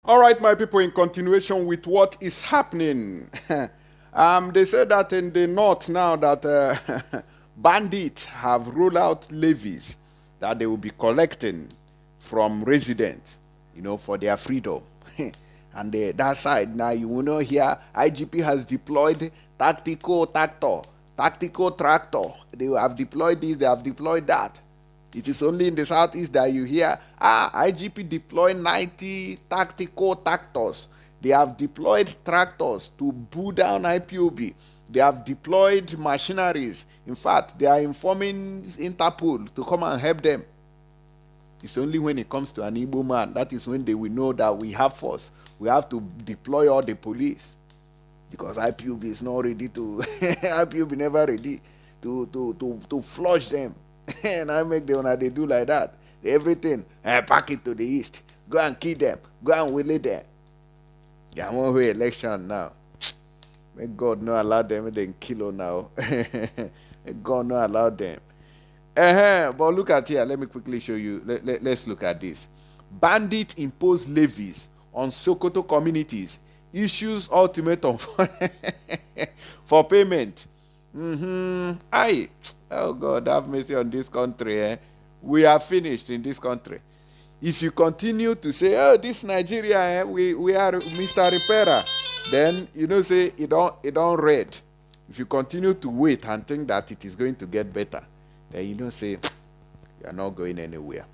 All right, my people, in continuation with what is happening. They said that in the north now that bandits have rolled out levies that they will be collecting from residents, for their freedom. And that side now, you will know here, IGP has deployed tactical tractor. They have deployed this, they have deployed that. It is only in the southeast that you hear, IGP deployed 90 tactical tractors. They have deployed tractors to boot down IPOB. They have deployed machineries. In fact, they are informing Interpol to come and help them. It's only when it comes to an Igbo man, that is when they will know that we have force. We have to deploy all the police. Because IPOB is not ready to, IPOB never ready to flush them. And I make them, they do like that. Everything, pack it to the east. Go and kill them. Go and will it there. Yeah, one way election now. May God not allow them, then kill now. May God not allow them. But look at here. Let me quickly show you. Let's look at this. Bandit impose levies on Sokoto communities. Issues ultimatum for payment. Oh God, have mercy on this country. We are finished in this country. If you continue to say, oh, this Nigeria, we are Mr. Repairer, then say it don't read. If you continue to wait and think that it is going to get better, then say you are not going anywhere.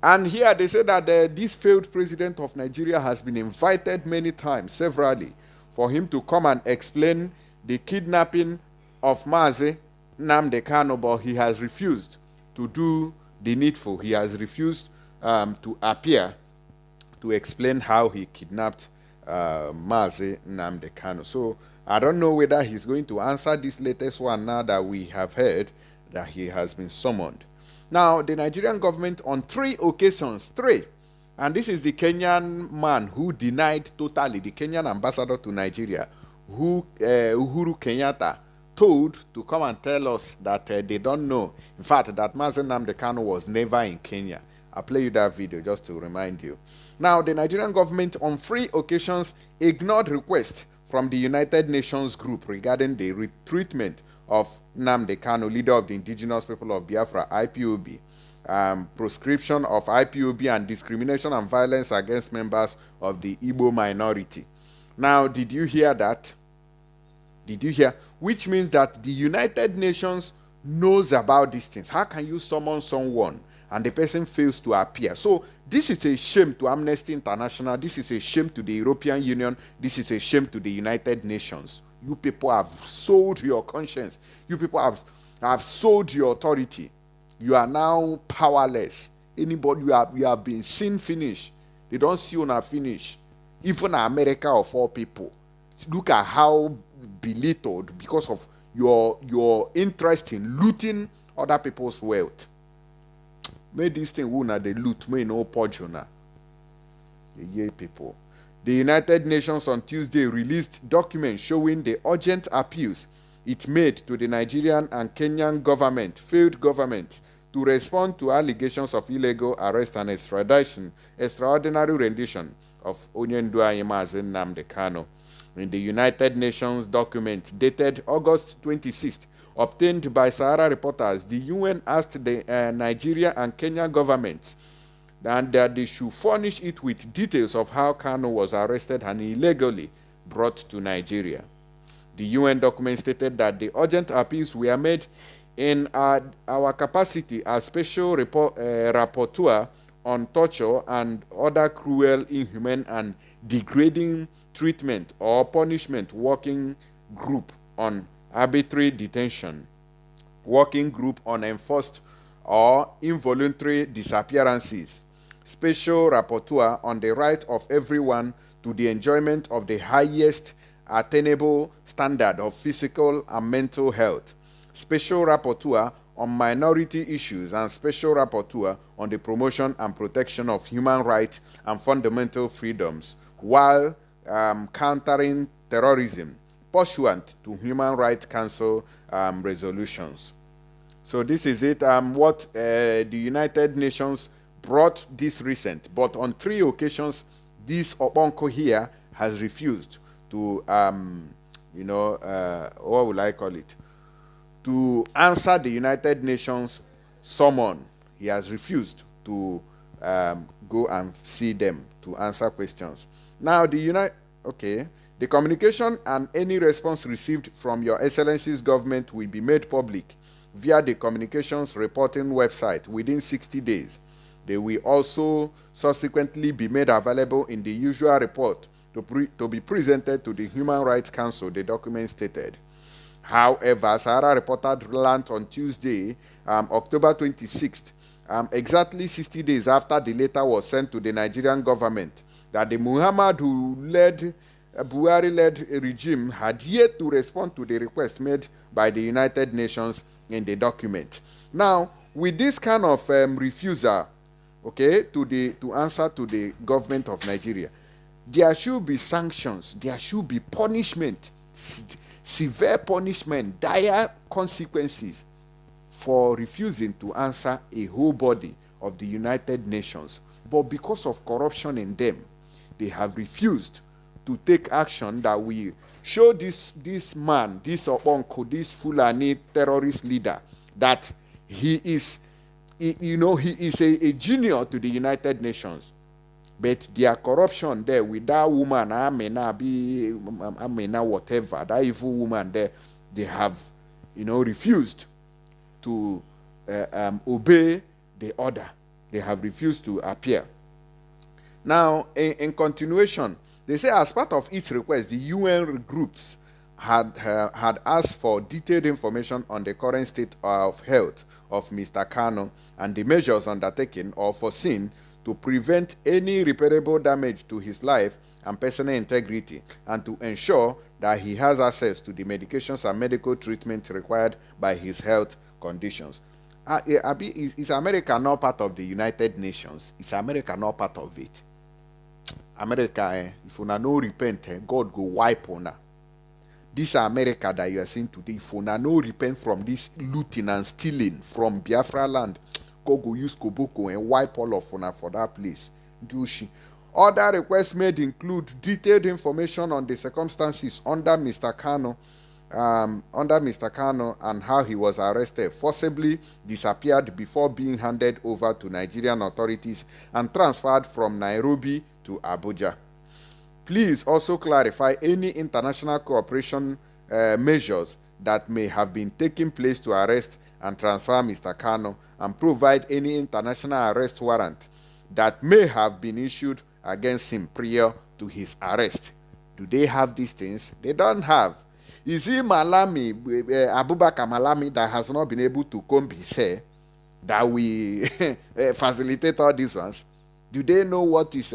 And here they say that this failed president of Nigeria has been invited many times, severally, for him to come and explain the kidnapping of Mazi Nnamdi Kanu, but he has refused to do the needful. He has refused to appear to explain how he kidnapped Mazi Nnamdi Kanu. So I don't know whether he's going to answer this latest one now that we have heard that he has been summoned. Now, the Nigerian government on 3 occasions, and this is the Kenyan man who denied totally, the Kenyan ambassador to Nigeria, who Uhuru Kenyatta told to come and tell us that they don't know. In fact, that Mazi Nnamdi Kanu was never in Kenya. I'll play you that video just to remind you. Now, the Nigerian government on 3 occasions ignored requests from the United Nations group regarding the retreatment of Nnamdi Kanu, leader of the indigenous people of Biafra, IPOB, proscription of IPOB, and discrimination and violence against members of the Igbo minority. Now, did you hear that? Did you hear? Which means that the United Nations knows about these things. How can you summon someone and the person fails to appear? So this is a shame to Amnesty International. This is a shame to the European Union. This is a shame to the United Nations. You people have sold your conscience. You people have sold your authority. You are now powerless. Anybody you have been seen finish. They don't see you finish. Even America of all people. Look at how belittled because of your interest in looting other people's wealth. May this thing wuna they loot, may no pojuna. Yeah, people. The United Nations on Tuesday released documents showing the urgent appeals it made to the Nigerian and Kenyan government, failed government, to respond to allegations of illegal arrest and extraordinary rendition of Onyenduayi Mazi Nnamdi Kanu. In the United Nations document dated August 26th, obtained by Sahara reporters, the UN asked the Nigeria and Kenya governments and that they should furnish it with details of how Kanu was arrested and illegally brought to Nigeria. The UN document stated that the urgent appeals were made in our capacity as special rapporteur on torture and other cruel, inhumane, and degrading treatment or punishment working group on arbitrary detention, working group on enforced or involuntary disappearances, special rapporteur on the right of everyone to the enjoyment of the highest attainable standard of physical and mental health, special rapporteur on minority issues, and special rapporteur on the promotion and protection of human rights and fundamental freedoms while countering terrorism pursuant to Human Rights Council resolutions. So this is it. What the United Nations brought this recent, but on 3 occasions this Obonko here has refused to, what would I call it? To answer the United Nations summon. He has refused to go and see them to answer questions. Now, the communication and any response received from Your Excellency's government will be made public via the communications reporting website within 60 days. They will also subsequently be made available in the usual report to be presented to the Human Rights Council, the document stated. However, Sahara reported learned on Tuesday, October 26th, exactly 60 days after the letter was sent to the Nigerian government, that the Buhari-led regime had yet to respond to the request made by the United Nations in the document. Now, with this kind of refusal, to answer to the government of Nigeria, there should be sanctions, there should be punishment, severe punishment, dire consequences for refusing to answer a whole body of the United Nations. But because of corruption in them, they have refused to take action that will show this man, this Obonko, this Fulani terrorist leader, that he is a junior to the United Nations. But their corruption there with that woman, Amena whatever, that evil woman there, they have, refused to obey the order. They have refused to appear. Now, in continuation, they say as part of its request, the UN groups had asked for detailed information on the current state of health of Mr. Kanu and the measures undertaken or foreseen to prevent any irreparable damage to his life and personal integrity, and to ensure that he has access to the medications and medical treatment required by his health conditions. Is America not part of the United Nations? Is America not part of it? America, if una no repent, God go wipe una. This America that you are seeing today, if una no repent from this looting and stealing from Biafra land, God go use Koboko and wipe all of una for that place. Other requests made include detailed information on the circumstances under Mr. Kanu, and how he was arrested, forcibly disappeared before being handed over to Nigerian authorities and transferred from Nairobi to Abuja. Please also clarify any international cooperation measures that may have been taking place to arrest and transfer Mr. Kanu, and provide any international arrest warrant that may have been issued against him prior to his arrest. Do they have these things? They don't have. Is it Malami, Abubakar Malami, that has not been able to comb his hair, that we facilitate all these ones? Do they know what is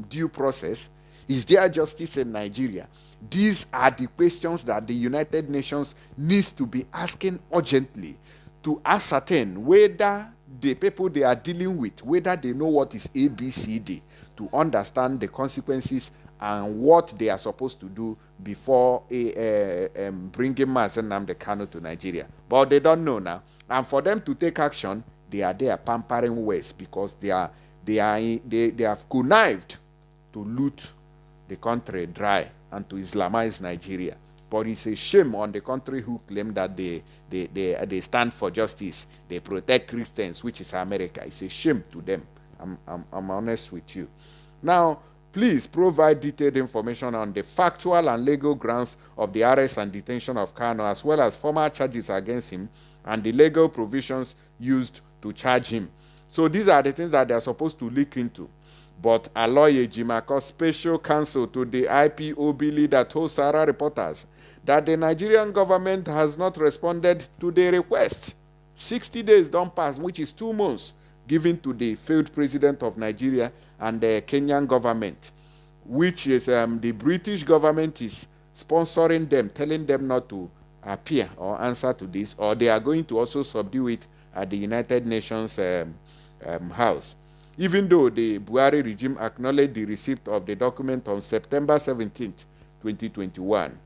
due process? Is there justice in Nigeria? These are the questions that the United Nations needs to be asking urgently to ascertain whether the people they are dealing with, whether they know what is ABCD, to understand the consequences and what they are supposed to do before bringing Nnamdi Kanu to Nigeria. But they don't know now. And for them to take action, they are there pampering West, because they have connived to loot the country dry and to Islamize Nigeria. But it's a shame on the country who claim that they stand for justice, they protect Christians, which is America. It's a shame to them. I'm honest with you. Now, please provide detailed information on the factual and legal grounds of the arrest and detention of Kanu, as well as formal charges against him and the legal provisions used to charge him. So these are the things that they are supposed to look into. But Aloye Jimako, special counsel to the IPOB leader, told Sahara reporters that the Nigerian government has not responded to the request. 60 days don't pass, which is 2 months, given to the failed president of Nigeria and the Kenyan government, which is the British government is sponsoring them, telling them not to appear or answer to this, or they are going to also subdue it at the United Nations house. Even though the Buhari regime acknowledged the receipt of the document on September 17, 2021.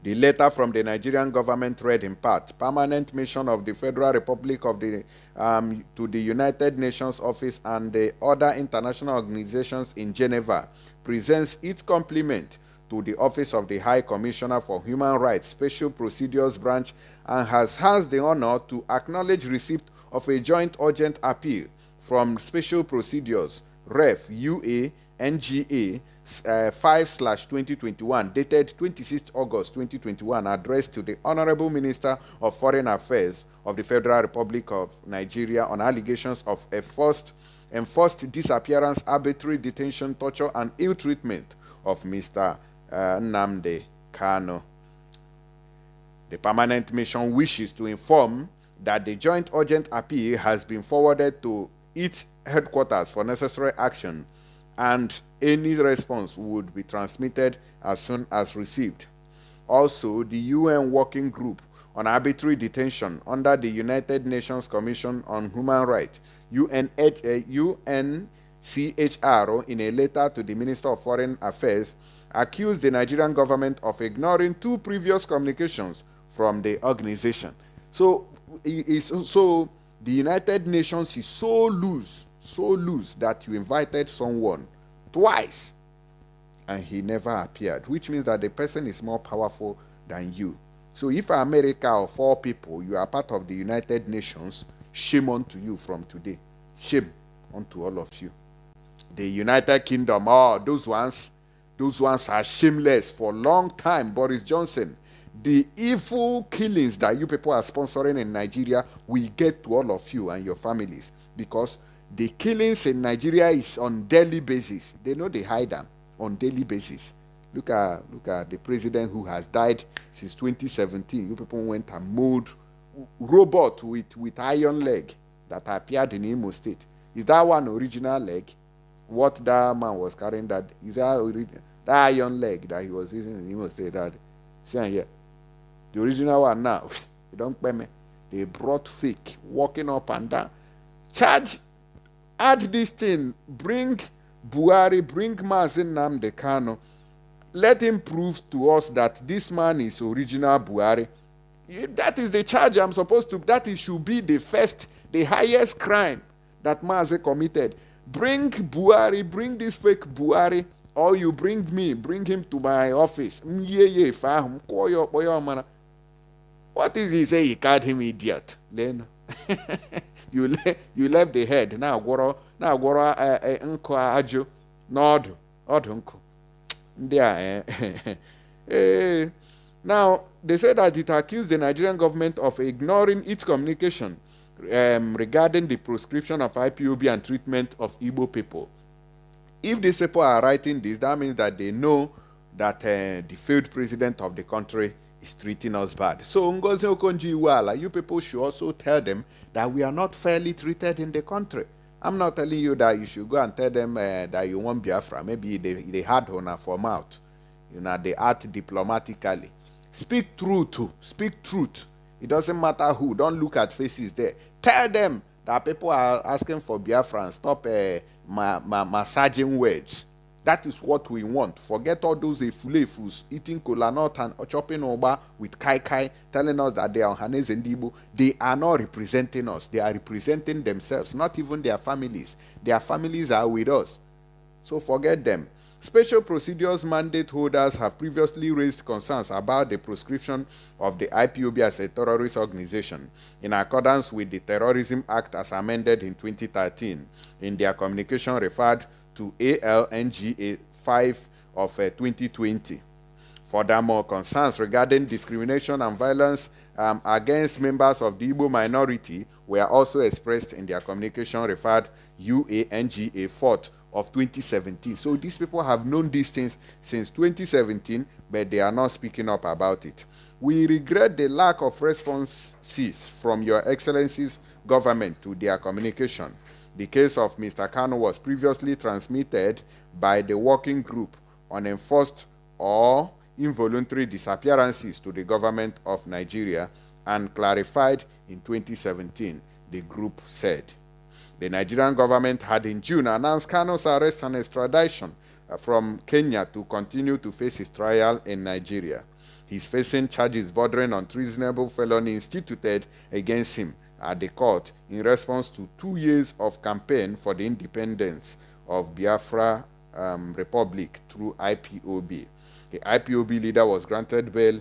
The letter from the Nigerian government read in part: Permanent Mission of the Federal Republic of the to the United Nations Office and the other international organizations in Geneva presents its compliment to the Office of the High Commissioner for Human Rights Special Procedures Branch, and has the honor to acknowledge receipt of a joint urgent appeal from Special Procedures Ref UA NGA 5/2021 dated 26 August 2021, addressed to the Honorable Minister of Foreign Affairs of the Federal Republic of Nigeria on allegations of enforced disappearance, arbitrary detention, torture, and ill treatment of Mr. Nnamdi Kanu. The permanent mission wishes to inform that the joint urgent appeal has been forwarded to its headquarters for necessary action, and any response would be transmitted as soon as received. Also, the UN Working Group on Arbitrary Detention under the United Nations Commission on Human Rights, UNCHR, in a letter to the Minister of Foreign Affairs, accused the Nigerian government of ignoring two previous communications from the organization. So the United Nations is so loose that you invited someone twice and he never appeared, which means that the person is more powerful than you. So if America or 4 people, you are part of the United Nations, shame unto you from today. Shame unto all of you. The United Kingdom, those ones are shameless for a long time. Boris Johnson, the evil killings that you people are sponsoring in Nigeria will get to all of you and your families, because the killings in Nigeria is on daily basis. They know they hide them on daily basis. Look at the president who has died since 2017. You people went and mowed robot with iron leg that appeared in Imo State. Is that one original leg? What that man was carrying, that is that iron leg that he was using in Imo State? That see here, the original one now. You don't pay me. They brought fake, walking up and down. Charge, add this thing, bring Buhari, bring Nnamdi Kanu. Let him prove to us that this man is original Buhari. That is the charge I'm supposed to. That should be the highest crime that Mazi committed. Bring Buhari, bring this fake Buhari, or you bring him to my office. What is he say? He called him idiot. Then you left the head. Now goro nko ajo n'ọdụ nko. Now they say that it accused the Nigerian government of ignoring its communication regarding the proscription of IPOB and treatment of Igbo people. If these people are writing this, that means that they know that the failed president of the country is treating us bad. So Ngozi Okonjo-Iweala, you people should also tell them that we are not fairly treated in the country. I'm not telling you that you should go and tell them that you want Biafra. Maybe they had honor for mouth. They act diplomatically. Speak truth. Speak truth. It doesn't matter who. Don't look at faces there. Tell them that people are asking for Biafra and stop massaging words. That is what we want. Forget all those efulefus eating kola nut and chopping oba with kai, telling us that they are Hanes and Igbo. They are not representing us. They are representing themselves, not even their families. Their families are with us. So forget them. Special procedures mandate holders have previously raised concerns about the proscription of the IPOB as a terrorist organization in accordance with the Terrorism Act as amended in 2013. In their communication referred to ALNGA 5 of 2020. Furthermore, concerns regarding discrimination and violence against members of the Igbo minority were also expressed in their communication referred UANGA 4 of 2017. So these people have known these things since 2017, but they are not speaking up about it. We regret the lack of responses from Your Excellency's government to their communication. The case of Mr. Kanu was previously transmitted by the Working Group on Enforced or Involuntary Disappearances to the government of Nigeria and clarified in 2017, the group said. The Nigerian government had in June announced Kanu's arrest and extradition from Kenya to continue to face his trial in Nigeria. He's facing charges bordering on treasonable felony instituted against him at the court in response to 2 years of campaign for the independence of Biafra Republic through IPOB. The IPOB leader was granted bail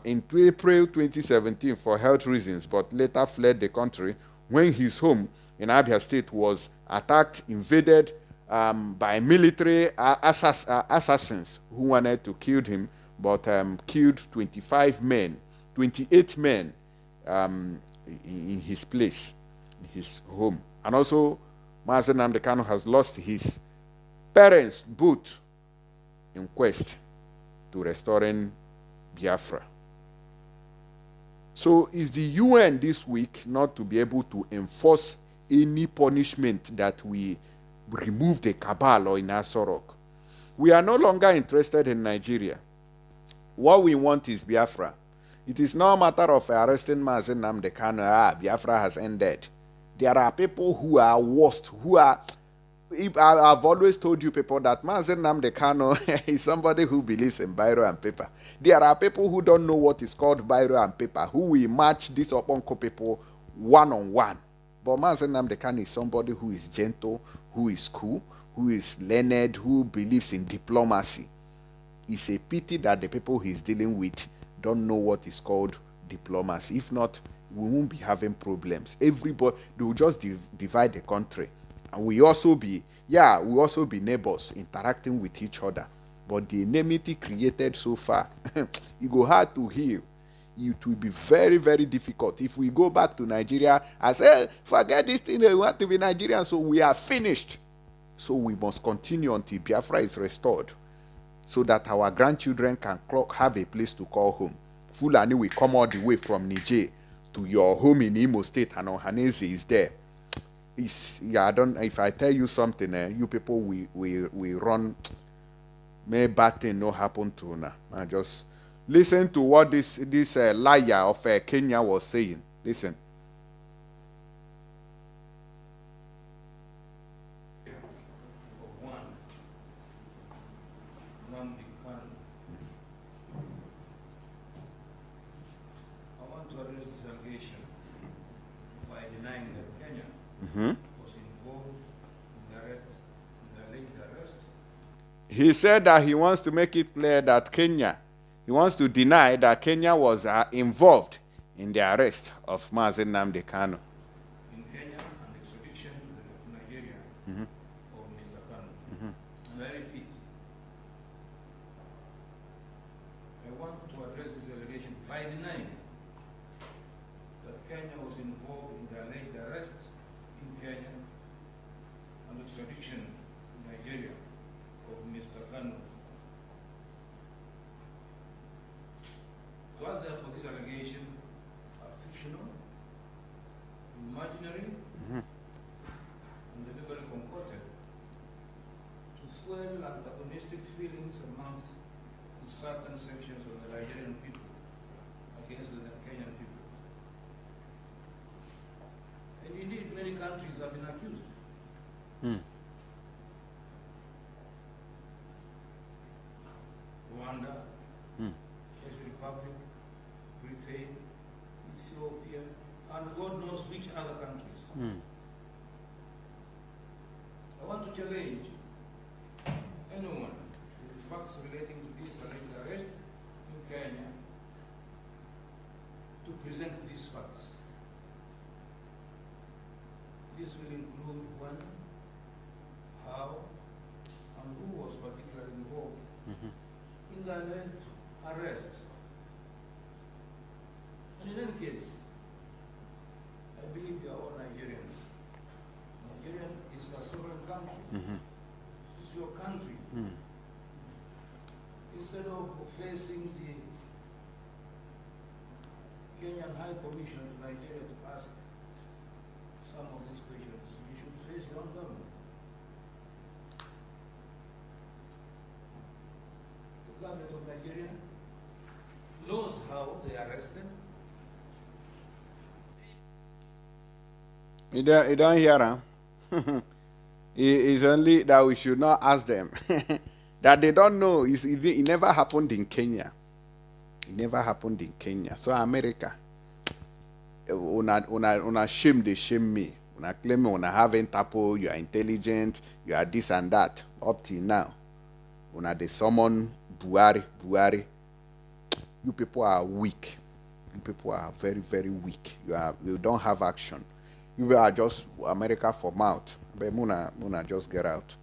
in April 2017 for health reasons, but later fled the country when his home in Abia State was attacked, invaded by military assassins who wanted to kill him, but killed 28 men in his place, in his home. And also, Mazi Nnamdi Kanu has lost his parents both in quest to restoring Biafra. So is the UN this week not to be able to enforce any punishment that we remove the cabal or in Asorok? We are no longer interested in Nigeria. What we want is Biafra. It is no matter of arresting Mazi Nnamdi Kanu. Biafra has ended. There are people who are worst, who are... I've always told you people that Mazi Nnamdi Kanu is somebody who believes in biro and paper. There are people who don't know what is called biro and paper, who will match these Oponko people one-on-one. But Mazi Nnamdi Kanu is somebody who is gentle, who is cool, who is learned, who believes in diplomacy. It's a pity that the people he's dealing with don't know what is called diplomacy. If not, we won't be having problems. Everybody, they will just divide the country. And we also be neighbors interacting with each other. But the enmity created so far, it go hard to heal. It will be very, very difficult. If we go back to Nigeria and say, forget this thing, we want to be Nigerian, so we are finished. So we must continue until Biafra is restored, so that our grandchildren can have a place to call home. Fulani will come all the way from Niger to your home in Imo State, and Ohanese is there. If I tell you something, you people we run. May bad thing no happen to now. Just listen to what this liar of Kenya was saying. Listen. Was involved in the alleged arrest. He said that he wants to make it clear that he wants to deny that Kenya was involved in the arrest of Mazi Nnamdi Kanu. In Kenya and extradition to Nigeria of Mr. Kanu. And I repeat, I want to address this allegation by denying that Kenya was involved in the alleged arrest in Kenya and extradition to Nigeria of Mr. Kanu. Was therefore this allegation are fictional, imaginary, and deliberately concocted to fuel antagonistic feelings amongst certain sections of the Nigerian people against the Kenyan people. And indeed, many countries have been accused. Rwanda, Czech Republic, Britain, Ethiopia, and God knows which other countries. I want to challenge anyone with facts relating to this alleged arrest in Kenya to present these facts. This will include when, how, and who was particularly involved in the alleged arrest. And in any case, I believe we are all Nigerians. Nigeria is a sovereign country. It's your country. Instead of facing the Kenyan High Commission to Nigeria to ask some of these questions, you should face your own government. The government of Nigeria knows how they arrested. You don't hear him? It's only that we should not ask them. That they don't know. It never happened in Kenya. It never happened in Kenya. So America, una shame, they shame me. Una claim me, una have Interpol, you are intelligent, you are this and that. Up till now, una they summon Buhari. You people are weak. You people are very, very weak. You don't have action. You are just America for mouth. But Muna just get out.